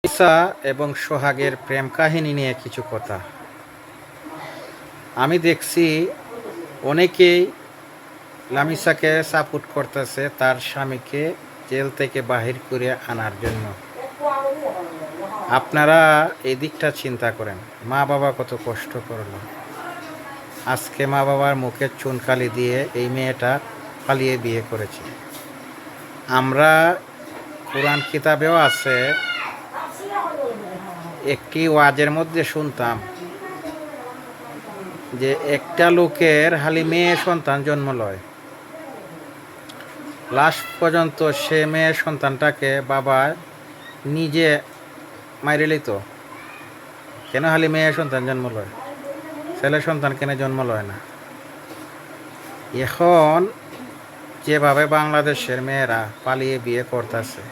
ঈসা এবং সোহাগের প্রেম কাহিনী নিয়ে কিছু কথা। আমি দেখছি অনেকেই লামিসাকে সাপোর্ট করতেছে তার স্বামীকে জেল থেকে বাহির করে আনার জন্য। আপনারা এই দিকটা চিন্তা করেন, মা বাবা কত কষ্ট করলো, আজকে মা বাবার মুখে চুনকালি দিয়ে এই মেয়েটা পালিয়ে বিয়ে করেছে। আমরা কোরআন কিতাবেও আছে, একটি ওয়াজের মধ্যে শুনতাম যে একটা লোকের খালি মেয়ে সন্তান জন্ম লয়, লাস্ট পর্যন্ত সে মেয়ে সন্তানটাকে বাবা নিজে মাইরে লিত। কেন খালি মেয়ে সন্তান জন্ম লয়, ছেলে সন্তান কেন জন্ম লয় না? এখন যেভাবে বাংলাদেশের মেয়েরা পালিয়ে বিয়ে করতেছে,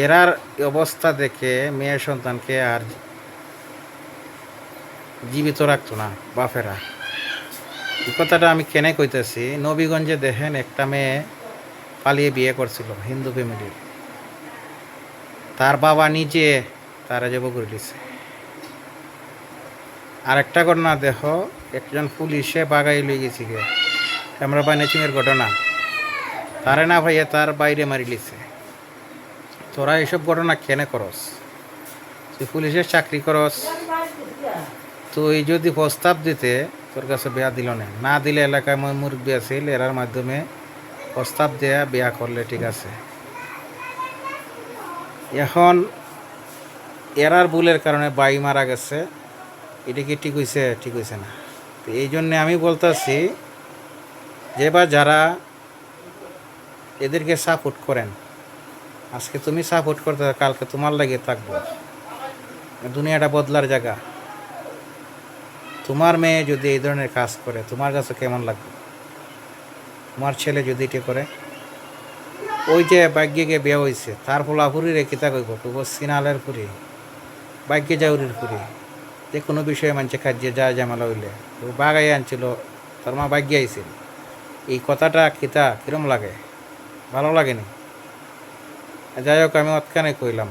এরার অবস্থা দেখে মেয়ে সন্তানকে আর জীবিত রাখতো না বাপেরা। এই কথাটা আমি কেন কইতেছি, নবীগঞ্জে দেখেন একটা মেয়ে পালিয়ে বিয়ে করছিল হিন্দু ফ্যামিলির, তার বাবা নিজে তারা জব করে দিছে। আরেকটা ঘটনা দেখো, একজন পুলিশে বাগাই লই গেছি গে আমরা বানিয়েছিমের ঘটনা, তারে না ভাইয়া তার বাইরে মারি লিছে। তোরা এইসব ঘটনা কেন করস? তুই পুলিশের চাকরি করস, তুই যদি প্রস্তাব দিতে তোর কাছে বিয়া দিল না দিলে এলাকায় মুরব্বী আছিল, এরার মাধ্যমে প্রস্তাব দেয়া বিয়া করলে ঠিক আছে। এখন এরার ভুলের কারণে বাই মারা গেছে, এটা কি ঠিক হয়েছে? ঠিক হয়েছে না। তো এই জন্যে আমি বলতেছি যে বা যারা এদেরকে সাপোর্ট করেন, আজকে তুমি সাপোর্ট করতে কালকে তোমার লাগে থাকবো। দুনিয়াটা বদলার জায়গা। তোমার মেয়ে যদি এই ধরনের কাজ করে তোমার কাছে কেমন লাগবে? তোমার ছেলে যদি এটা করে, ওই যে ভাগ্যকে বিয়ে হয়েছে তার ফলাফুরি রেখে তা কইব কইব সিনালের ফুরি ভাগ্যে যাউরির ফুরি, যে কোনো বিষয়ে মানুষে খাদ্যে যা জামালা হইলে ও বাগাই আনছিল, তার মা ভাগ্যে আইছিল। এই কথাটা কিতা কিরম লাগে? ভালো লাগেনি। যাই হোক, আমি অতখানে কইলাম।